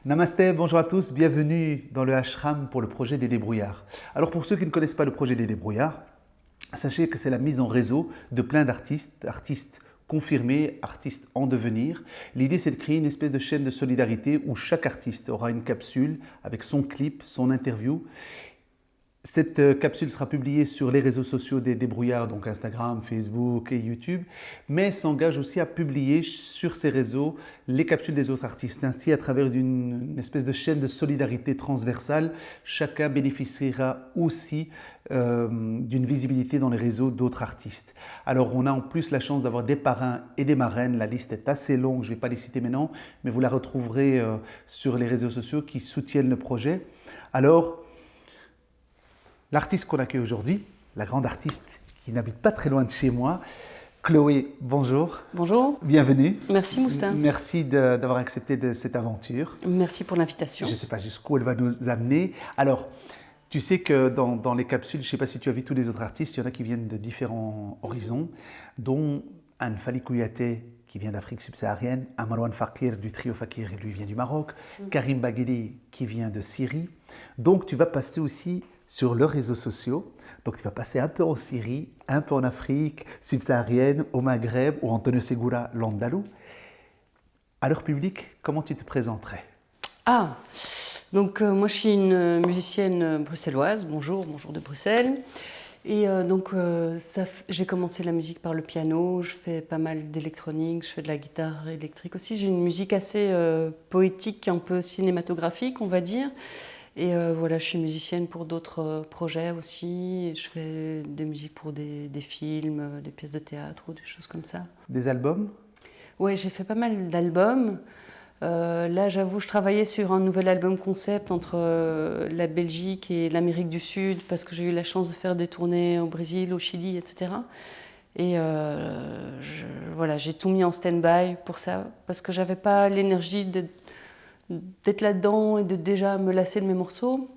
Namasté, bonjour à tous, bienvenue dans le ashram pour le projet des débrouillards. Alors pour ceux qui ne connaissent pas le projet des débrouillards, sachez que c'est la mise en réseau de plein d'artistes confirmés, artistes en devenir. L'idée c'est de créer une espèce de chaîne de solidarité où chaque artiste aura une capsule avec son clip, son interview. Cette capsule sera publiée sur les réseaux sociaux des débrouillards, donc Instagram, Facebook et YouTube, mais s'engage aussi à publier sur ces réseaux les capsules des autres artistes. Ainsi, à travers une espèce de chaîne de solidarité transversale, chacun bénéficiera aussi d'une visibilité dans les réseaux d'autres artistes. Alors, on a en plus la chance d'avoir des parrains et des marraines. La liste est assez longue, je ne vais pas les citer maintenant, mais vous la retrouverez sur les réseaux sociaux qui soutiennent le projet. Alors, l'artiste qu'on accueille aujourd'hui, la grande artiste qui n'habite pas très loin de chez moi, Chloé, bonjour. Bonjour. Bienvenue. Merci Moustin. Merci d'avoir accepté cette aventure. Merci pour l'invitation. Je ne sais pas jusqu'où elle va nous amener. Alors, tu sais que dans les capsules, je ne sais pas si tu as vu tous les autres artistes, il y en a qui viennent de différents horizons, dont Anne Fally Kouyaté, qui vient d'Afrique subsaharienne, Marwan Fakir du trio Fakir, lui vient du Maroc, Karim Baghili qui vient de Syrie. Donc tu vas passer aussi sur leurs réseaux sociaux. Donc tu vas passer un peu en Syrie, un peu en Afrique subsaharienne, au Maghreb, ou Antonio Segura, l'Andalou. À leur public, comment tu te présenterais? Donc moi je suis une musicienne bruxelloise, bonjour de Bruxelles. Et j'ai commencé la musique par le piano, je fais pas mal d'électronique, je fais de la guitare électrique aussi. J'ai une musique assez poétique, un peu cinématographique on va dire. Et voilà, je suis musicienne pour d'autres projets aussi. Je fais des musiques pour des films, des pièces de théâtre ou des choses comme ça. Des albums? Oui, j'ai fait pas mal d'albums. Là, j'avoue, je travaillais sur un nouvel album concept entre la Belgique et l'Amérique du Sud parce que j'ai eu la chance de faire des tournées au Brésil, au Chili, etc. Et voilà, j'ai tout mis en stand-by pour ça parce que j'avais pas l'énergie d'être là-dedans et de déjà me lasser de mes morceaux.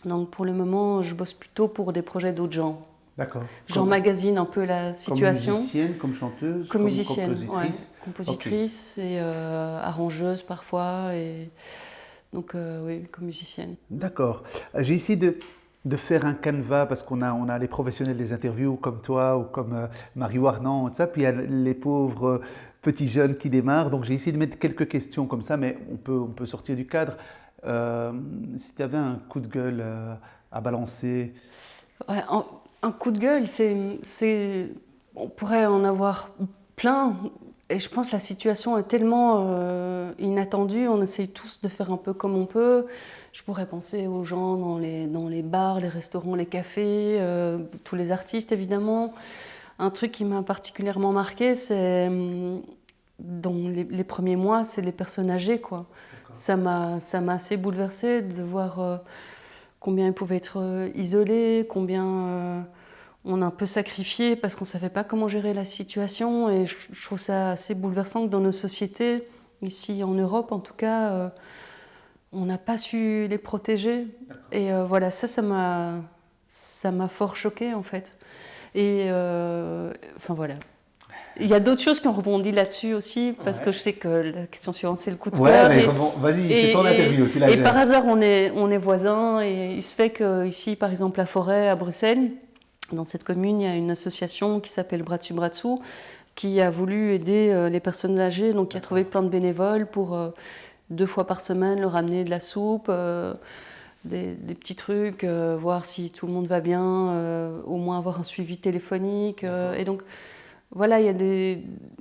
Donc pour le moment, je bosse plutôt pour des projets d'autres gens. D'accord. J'emmagasine un peu la situation. Comme musicienne, comme chanteuse, comme musicienne, compositrice, ouais, compositrice et arrangeuse parfois. Et donc oui, comme musicienne. D'accord. J'ai essayé de faire un canevas parce qu'on a les professionnels des interviews comme toi ou comme Marie Warnan, puis il y a les pauvres petits jeunes qui démarrent. Donc j'ai essayé de mettre quelques questions comme ça, mais on peut sortir du cadre. Si tu avais un coup de gueule à balancer. Ouais, un coup de gueule, on pourrait en avoir plein. Et je pense que la situation est tellement inattendue, on essaye tous de faire un peu comme on peut. Je pourrais penser aux gens dans les bars, les restaurants, les cafés, tous les artistes évidemment. Un truc qui m'a particulièrement marqué, c'est dans les premiers mois, c'est les personnes âgées, quoi. Ça m'a assez bouleversée de voir combien ils pouvaient être isolés, combien on a un peu sacrifié parce qu'on ne savait pas comment gérer la situation. Et je trouve ça assez bouleversant que dans nos sociétés, ici en Europe en tout cas, on n'a pas su les protéger. Et voilà, ça m'a fort choquée en fait. Et enfin voilà. Il y a d'autres choses qui ont rebondi là-dessus aussi, parce que je sais que la question suivante, c'est le coup de cœur. Ouais, mais vas-y, c'est ton interview, tu la gères. Et par hasard, on est voisins, et il se fait qu'ici, par exemple, la Forêt, à Bruxelles, dans cette commune, il y a une association qui s'appelle Bratsu Bratsu, qui a voulu aider les personnes âgées, donc qui a trouvé plein de bénévoles pour 2 fois par semaine leur amener de la soupe, des petits trucs, voir si tout le monde va bien, au moins avoir un suivi téléphonique. Et donc, voilà, il y a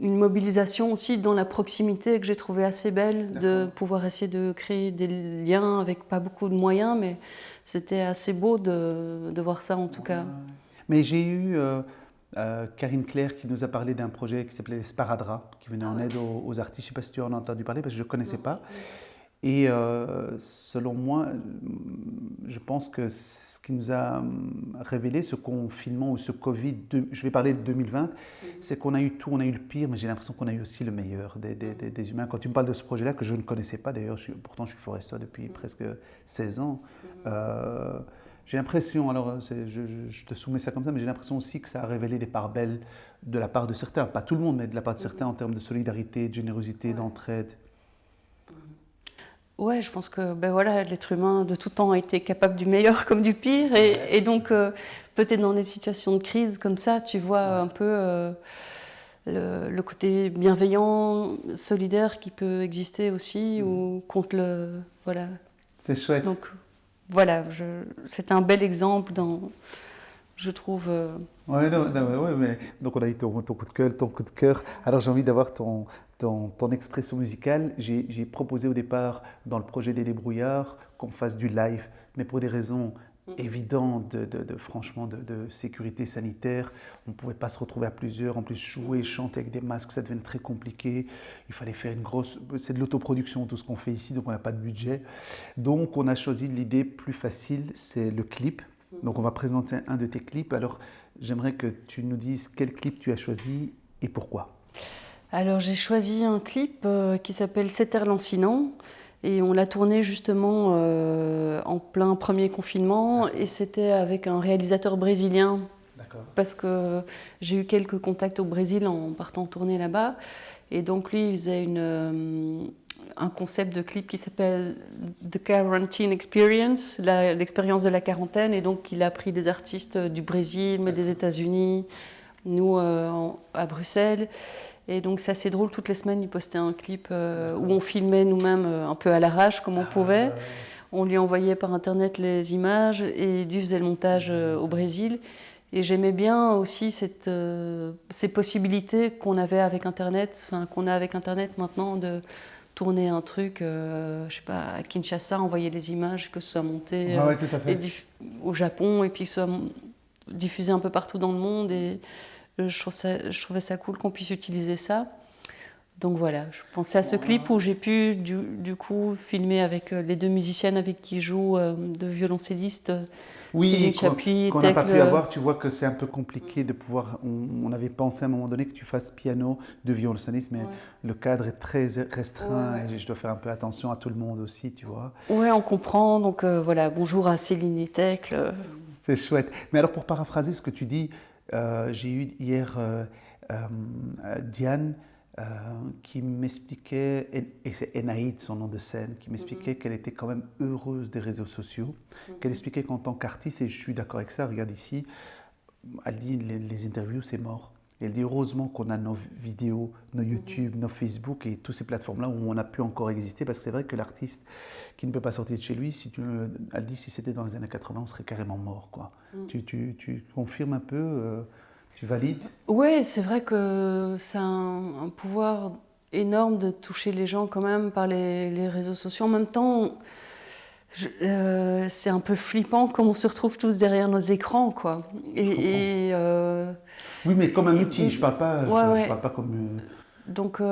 une mobilisation aussi dans la proximité que j'ai trouvée assez belle, de pouvoir essayer de créer des liens avec pas beaucoup de moyens, mais c'était assez beau de voir ça en tout cas. Mais j'ai eu Karine Claire qui nous a parlé d'un projet qui s'appelait Sparadra, qui venait en aide aux artistes. Je ne sais pas si tu en as entendu parler parce que je ne connaissais pas. Et selon moi, je pense que ce qui nous a révélé ce confinement ou ce Covid, je vais parler de 2020, c'est qu'on a eu tout, on a eu le pire, mais j'ai l'impression qu'on a eu aussi le meilleur des humains. Quand tu me parles de ce projet-là, que je ne connaissais pas d'ailleurs, pourtant je suis forestier depuis presque 16 ans, J'ai l'impression, alors je te soumets ça comme ça, mais j'ai l'impression aussi que ça a révélé des parts belles de la part de certains, pas tout le monde, mais de la part de certains en termes de solidarité, de générosité, d'entraide. Ouais, je pense que ben voilà, l'être humain de tout temps a été capable du meilleur comme du pire. Et donc, peut-être dans des situations de crise comme ça, tu vois un peu le côté bienveillant, solidaire qui peut exister aussi, ou contre le... Voilà. C'est chouette. Donc, voilà, c'est un bel exemple je trouve... Ouais, mais donc on a eu ton coup de cœur. Alors j'ai envie d'avoir ton expression musicale. J'ai proposé au départ dans le projet des débrouillards qu'on fasse du live, mais pour des raisons évidentes franchement de sécurité sanitaire, on ne pouvait pas se retrouver à plusieurs. En plus, jouer, chanter avec des masques, ça devenait très compliqué. Il fallait faire c'est de l'autoproduction tout ce qu'on fait ici, donc on n'a pas de budget. Donc on a choisi l'idée plus facile, c'est le clip. Donc on va présenter un de tes clips. Alors j'aimerais que tu nous dises quel clip tu as choisi et pourquoi. Alors j'ai choisi un clip qui s'appelle C'est air lancinant et on l'a tourné justement en plein premier confinement et c'était avec un réalisateur brésilien. D'accord. Parce que j'ai eu quelques contacts au Brésil en partant tourner là-bas et donc lui il faisait un concept de clip qui s'appelle The Quarantine Experience, l'expérience de la quarantaine, et donc il a pris des artistes du Brésil, mais des États-Unis, nous à Bruxelles. Et donc c'est assez drôle, toutes les semaines il postait un clip où on filmait nous-mêmes un peu à l'arrache comme on pouvait. On lui envoyait par internet les images et lui faisait le montage au Brésil. Et j'aimais bien aussi ces possibilités qu'on avait avec internet, qu'on a avec internet maintenant de tourner un truc, je sais pas, à Kinshasa, envoyer les images, que ce soit monté au Japon et puis que ce soit diffusé un peu partout dans le monde. Et je trouvais ça cool qu'on puisse utiliser ça. Donc voilà, je pensais à ce clip où j'ai pu du coup filmer avec les deux musiciennes avec qui je joue, de violoncellistes. Oui, qu'on n'a pas pu avoir, tu vois que c'est un peu compliqué de pouvoir... On avait pensé à un moment donné que tu fasses piano de violoncelliste, mais le cadre est très restreint et je dois faire un peu attention à tout le monde aussi, tu vois. Ouais, on comprend, donc voilà, bonjour à Céline et Tecle. C'est chouette. Mais alors pour paraphraser ce que tu dis, j'ai eu hier Diane qui m'expliquait, et c'est Enaïd son nom de scène, qui m'expliquait qu'elle était quand même heureuse des réseaux sociaux, qu'elle expliquait qu'en tant qu'artiste, et je suis d'accord avec ça, regarde ici, elle dit les interviews c'est mort. Et elle dit heureusement qu'on a nos vidéos, nos YouTube, nos Facebook et toutes ces plateformes-là où on a pu encore exister, parce que c'est vrai que l'artiste qui ne peut pas sortir de chez lui, elle dit si c'était dans les années 80, on serait carrément mort, quoi. Tu confirmes un peu tu valides? Oui, c'est vrai que c'est un pouvoir énorme de toucher les gens quand même par les réseaux sociaux. En même temps, c'est un peu flippant comme on se retrouve tous derrière nos écrans, quoi. Oui, mais comme un outil, je ne parle pas, je parle pas comme... Donc,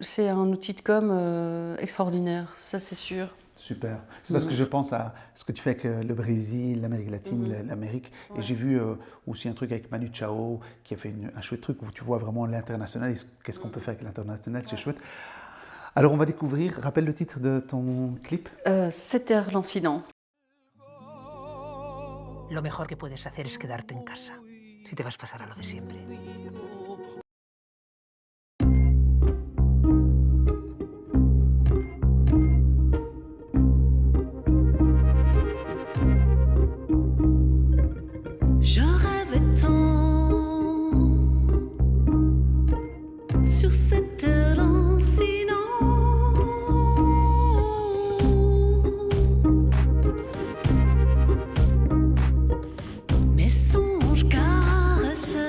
c'est un outil de com extraordinaire, ça c'est sûr. Super. C'est parce que je pense à ce que tu fais avec le Brésil, l'Amérique latine, l'Amérique. Et j'ai vu aussi un truc avec Manu Chao qui a fait un chouette truc où tu vois vraiment l'international et qu'est-ce qu'on peut faire avec l'international, c'est chouette. Alors on va découvrir, rappelle le titre de ton clip. C'est air lancinant. Lo mejor que puedes hacer es quedarte en casa, si te vas a pasar a lo de siempre. Je rêvais tant sur cette air lancinant. Mes songes caresseurs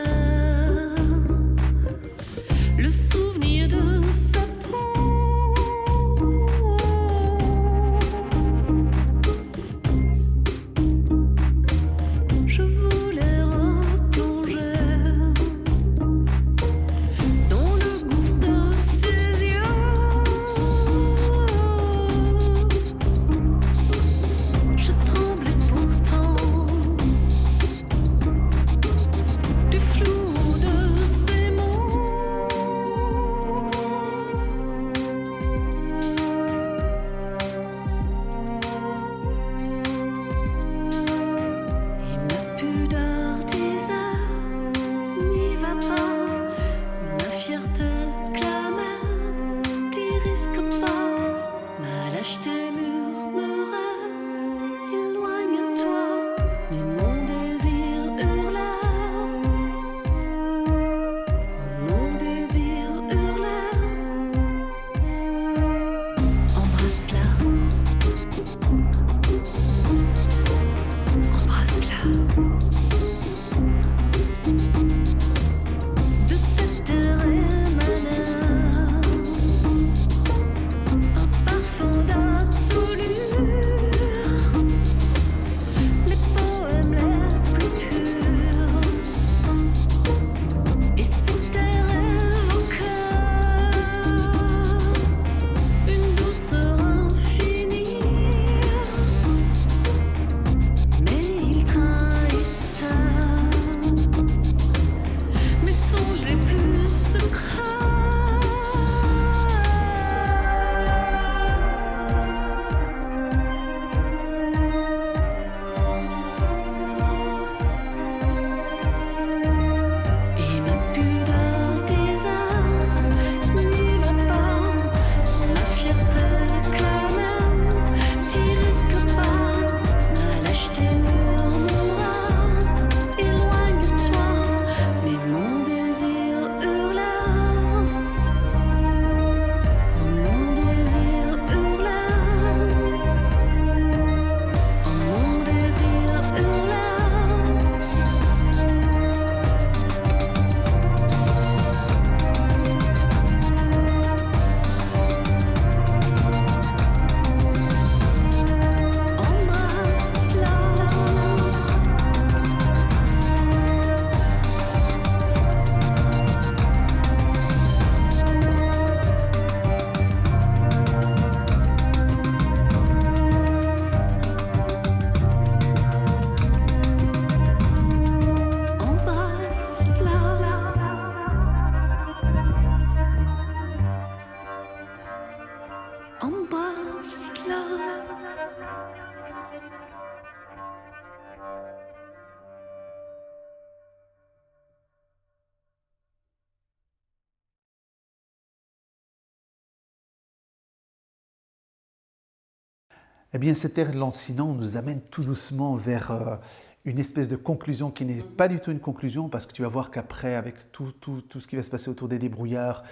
Eh bien, cet air lancinant nous amène tout doucement vers une espèce de conclusion qui n'est pas du tout une conclusion, parce que tu vas voir qu'après, avec tout ce qui va se passer autour des débrouillards,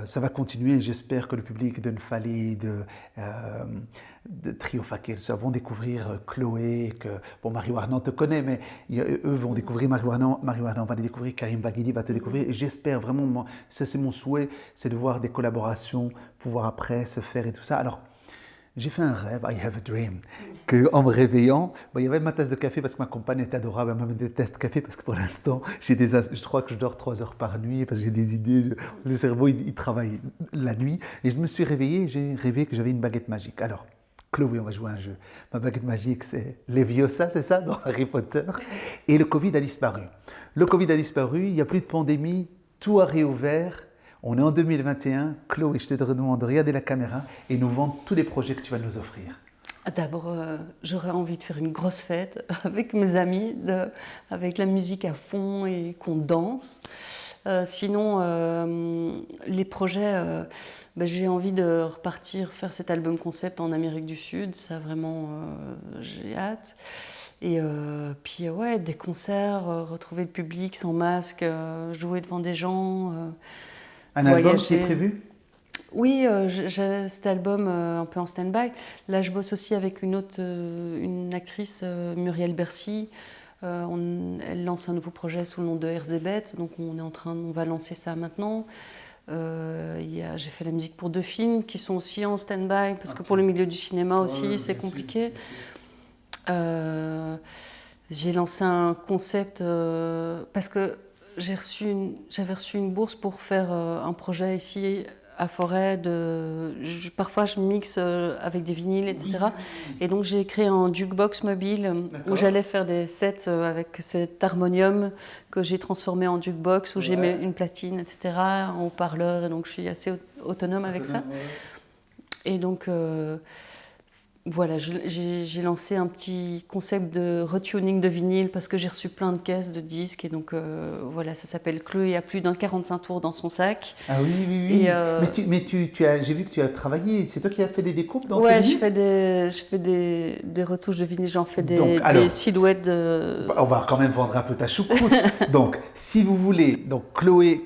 ça va continuer. J'espère que le public de Nfali, de Trio Fakir, vont découvrir Chloé, que bon, Marie Warnan te connaît, mais eux vont découvrir Marie Warnan va les découvrir, Karim Baghili va te découvrir, et j'espère vraiment, moi, ça c'est mon souhait, c'est de voir des collaborations pouvoir après se faire et tout ça. Alors, j'ai fait un rêve, I have a dream, qu'en me réveillant, il y avait ma tasse de café parce que ma compagne est adorable, elle m'a mis des tasses de café parce que pour l'instant, je crois que je dors 3 heures par nuit parce que j'ai des idées, le cerveau il travaille la nuit, et je me suis réveillé, j'ai rêvé que j'avais une baguette magique. Alors, Chloé, on va jouer à un jeu. Ma baguette magique, c'est Leviosa, c'est ça, dans Harry Potter. Et le Covid a disparu. Le Covid a disparu, il n'y a plus de pandémie, tout a réouvert. On est en 2021. Chloé, je te demande de regarder la caméra et nous vendre tous les projets que tu vas nous offrir. D'abord, j'aurais envie de faire une grosse fête avec mes amis, avec la musique à fond et qu'on danse. Sinon, les projets, j'ai envie de repartir faire cet album concept en Amérique du Sud. Ça, vraiment, j'ai hâte. Et puis, ouais, des concerts, retrouver le public sans masque, jouer devant des gens. Un album qui est prévu ? Oui, j'ai cet album un peu en stand-by. Là, je bosse aussi avec une actrice, Muriel Bercy. Elle lance un nouveau projet sous le nom de Erzébet, donc on va lancer ça maintenant. J'ai fait la musique pour 2 films qui sont aussi en stand-by, parce que pour le milieu du cinéma aussi, c'est compliqué. J'ai lancé un concept parce que j'avais reçu une bourse pour faire un projet ici à Forêt. Parfois, je mixe avec des vinyles, etc. Et donc, j'ai créé un jukebox mobile où j'allais faire des sets avec cet harmonium que j'ai transformé en jukebox, où j'ai mis une platine, etc., en haut-parleur. Et donc, je suis assez autonome avec ça. Et donc, voilà, j'ai lancé un petit concept de retuning de vinyle parce que j'ai reçu plein de caisses de disques. Et donc, voilà, ça s'appelle Chloé a plus d'un 45 tours dans son sac. Ah oui, oui, oui. Mais j'ai vu que tu as travaillé. C'est toi qui as fait des découpes dans ces vinyles ? Je fais des retouches de vinyle. J'en fais des silhouettes de... On va quand même vendre un peu ta choucroute. Donc, si vous voulez, donc Chloé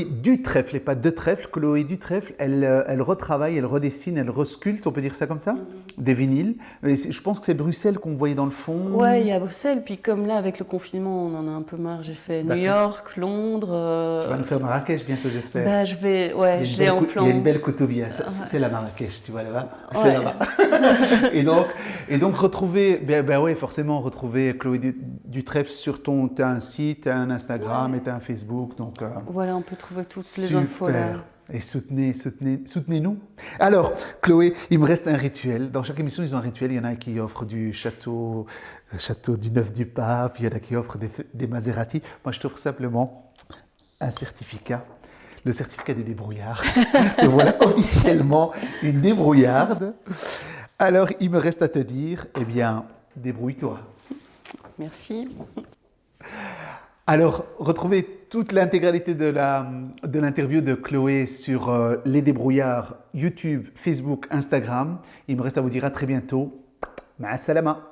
Dutrèfle, et pas de Trèfle, Chloé Dutrèfle, elle retravaille, elle redessine, elle resculpte, on peut dire ça comme ça, des vinyles. Je pense que c'est Bruxelles qu'on voyait dans le fond. Ouais, il y a Bruxelles, puis comme là, avec le confinement, on en a un peu marre. J'ai fait New York, Londres... Tu vas nous faire Marrakech bientôt, j'espère. Bah, je l'ai en plan. Il y a une belle Koutoubia, c'est la Marrakech, tu vois là-bas. C'est là-bas. et donc retrouver, forcément, retrouver Chloé Dutrèfle sur tu as un site, tu as un Instagram et tu as un Facebook. Donc, voilà, on peut trouver toutes les infos là. Et soutenez-nous. Alors, Chloé, il me reste un rituel. Dans chaque émission, ils ont un rituel. Il y en a qui offrent du château du Neuf du Pape. Il y en a qui offrent des Maserati. Moi, je t'offre simplement un certificat. Le certificat des débrouillards. Te voilà officiellement une débrouillarde. Alors, il me reste à te dire, eh bien, débrouille-toi. Merci. Alors, retrouvez toute l'intégralité de l'interview de Chloé sur les débrouillards, YouTube, Facebook, Instagram. Il me reste à vous dire à très bientôt. Ma salama.